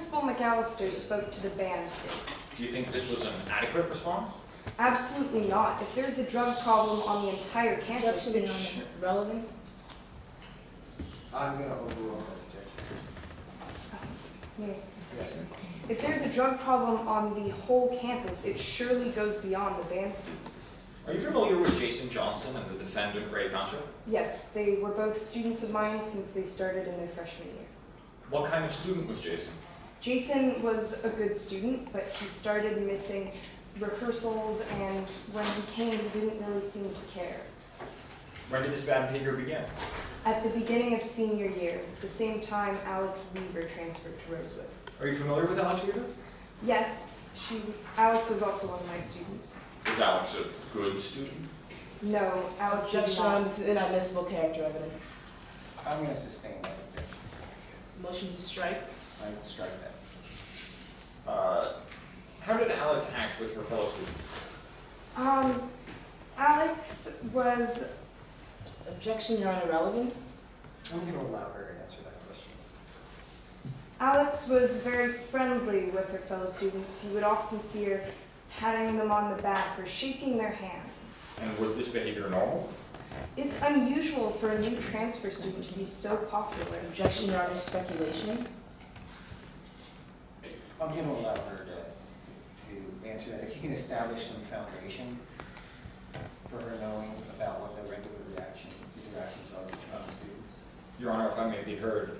Principal McAllister spoke to the band kids. Do you think this was an adequate response? Absolutely not. If there's a drug problem on the entire campus, Objection which... on relevance. I'm going to overrule that objection. Yeah. Yes. If there's a drug problem on the whole campus, it surely goes beyond the band students. Are you familiar with Jason Johnson and the defendant, Ray Concha? Yes, they were both students of mine since they started in their freshman year. What kind of student was Jason? Jason was a good student, but he started missing rehearsals, and when he came, he didn't really seem to care. When did this bad behavior begin? At the beginning of senior year, the same time Alex Weaver transferred to Rosewood. Are you familiar with Alex Weaver? Yes, Alex was also one of my students. Is Alex a good student? No, Alex is Objection on not. this is inadmissible character evidence. I'm going to sustain that objection. Motion to strike. I will strike that. How did Alex act with her fellow students? Alex was, Objection, Your Honor, relevance. I'm going to allow her to answer that question. Alex was very friendly with her fellow students. You would often see her patting them on the back or shaking their hands. And was this behavior normal? It's unusual for a new transfer student to be so popular. Objection, Your Honor, speculation. I'm going to allow her to answer that. If you can establish some foundation for her knowing about what the regular interactions are with the students. Your Honor, if I may be heard,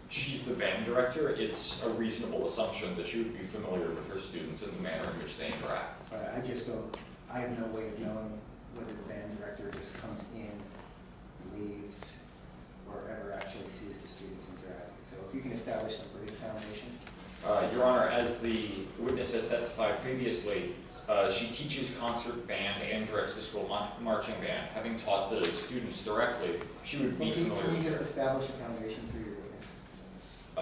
she's the band director. It's a reasonable assumption that she would be familiar with her students and the manner in which they interact. I just don't, I have no way of knowing whether the band director just comes in, leaves, or ever actually sees the students interact. So if you can establish some brief foundation. Your Honor, as the witness has testified previously, she teaches concert band and directs the school marching band. Having taught the students directly, she would be familiar Can you with just her. establish a foundation through your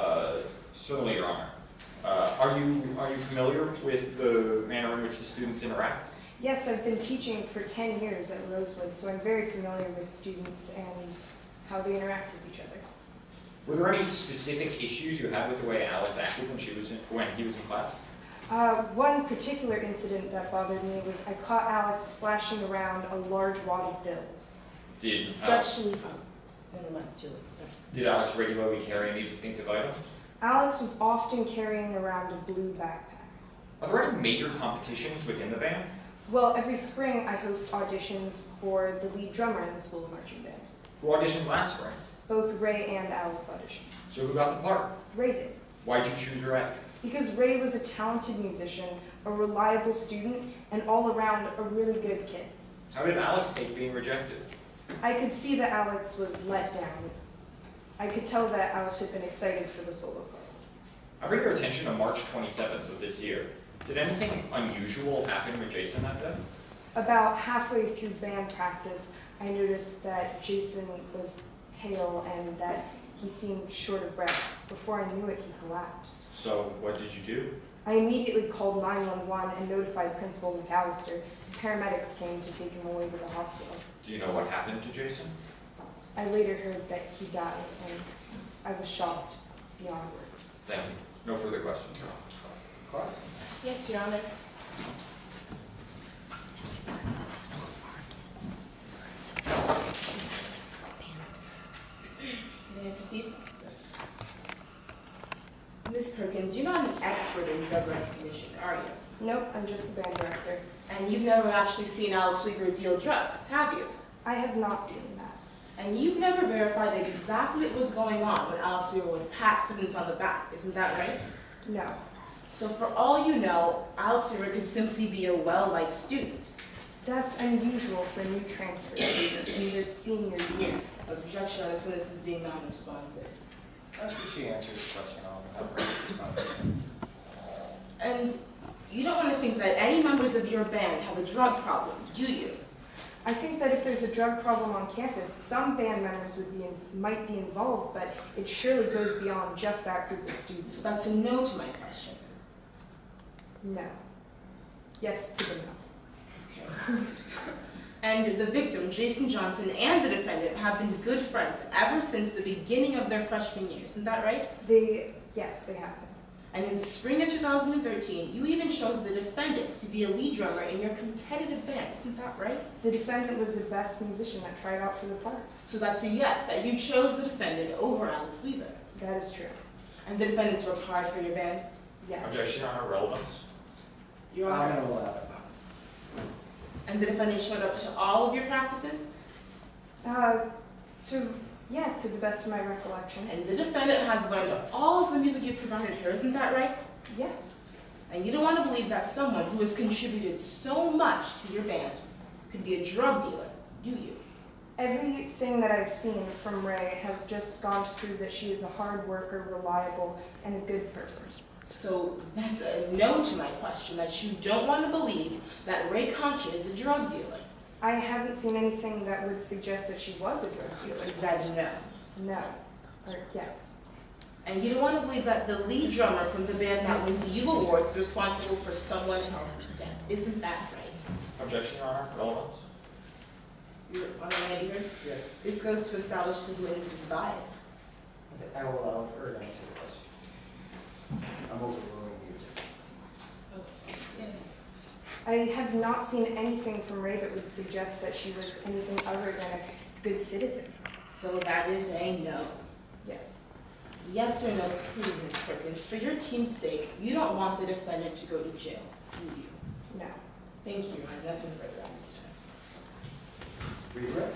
witness? Certainly, Your Honor. Are you familiar with the manner in which the students interact? Yes, I've been teaching for 10 years at Rosewood, so I'm very familiar with students and how they interact with each other. Were there any specific issues you had with the way Alex acted when he was in class? One particular incident that bothered me was I caught Alex flashing around a large wad of bills. Did Objection. Never mind, it's too late. Sorry. Alex regularly carry any distinctive items? Alex was often carrying around a blue backpack. Are there any major competitions within the band? Well, every spring I host auditions for the lead drummer in the school's marching band. Who auditioned last spring? Both Ray and Alex auditioned. So who got the part? Ray did. Why'd you choose Ray? Because Ray was a talented musician, a reliable student, and all around a really good kid. How did Alex take being rejected? I could see that Alex was let down. I could tell that Alex had been excited for the solo parts. I bring your attention to March 27th of this year. Did anything unusual happen with Jason that day? About halfway through band practice, I noticed that Jason was pale and that he seemed short of breath. Before I knew it, he collapsed. So what did you do? I immediately called 911 and notified Principal McAllister. Paramedics came to take him away to the hospital. Do you know what happened to Jason? I later heard that he died, and I was shocked beyond words. Thank you. No further questions. Cross? Yes, Your Honor. May I proceed? Yes. Ms. Perkins, you're not an expert in drug recognition, are you? Nope, I'm just the band director. And you've never actually seen Alex Weaver deal drugs, have you? I have not seen that. And you've never verified exactly what was going on when Alex Weaver would pat students on the back, isn't that right? No. So for all you know, Alex Weaver could simply be a well-liked student. That's unusual for new transfer students in their senior year. Objection on this witness is being non-responsive. After she answers the question, I'll have her respond. And you don't want to think that any members of your band have a drug problem, do you? I think that if there's a drug problem on campus, some band members might be involved, but it surely goes beyond just that group of students. So that's a no to my question. No. Yes to the no. Okay. And the victim, Jason Johnson, and the defendant have been good friends ever since the beginning of their freshman year, isn't that right? Yes, they have been. And in the spring of 2013, you even chose the defendant to be a lead drummer in your competitive band. Isn't that right? The defendant was the best musician that tried out for the part. So that's a yes, that you chose the defendant over Alex Weaver. That is true. And the defendants worked hard for your band. Yes. Objection, Your Honor, relevance. Your I'm Honor. gonna allow it. And the defendant showed up to all of your practices. Yeah, to the best of my recollection. And the defendant has learned all of the music you've provided her. Isn't that right? Yes. And you don't want to believe that someone who has contributed so much to your band could be a drug dealer, do you? Everything that I've seen from Ray has just gone to prove that she is a hard worker, reliable, and a good person. So that's a no to my question, that you don't want to believe that Ray Concha is a drug dealer. I haven't seen anything that would suggest that she was a drug dealer. Is that a no? No. Or yes. And you don't want to believe that the lead drummer from the band that wins you awards is responsible for someone else's death. Isn't that right? Objection, Your Honor, relevance. Your Honor, may I be heard? Yes. This goes to establish his witness's bias. Okay, I will allow her to answer the question. I'm overruling the objection. I have not seen anything from Ray that would suggest that she was anything other than a good citizen. So that is a no. Yes. Yes or no, please, Ms. Perkins. For your team's sake, you don't want the defendant to go to jail, do you? No. Thank you. I have nothing further at this time. Regret?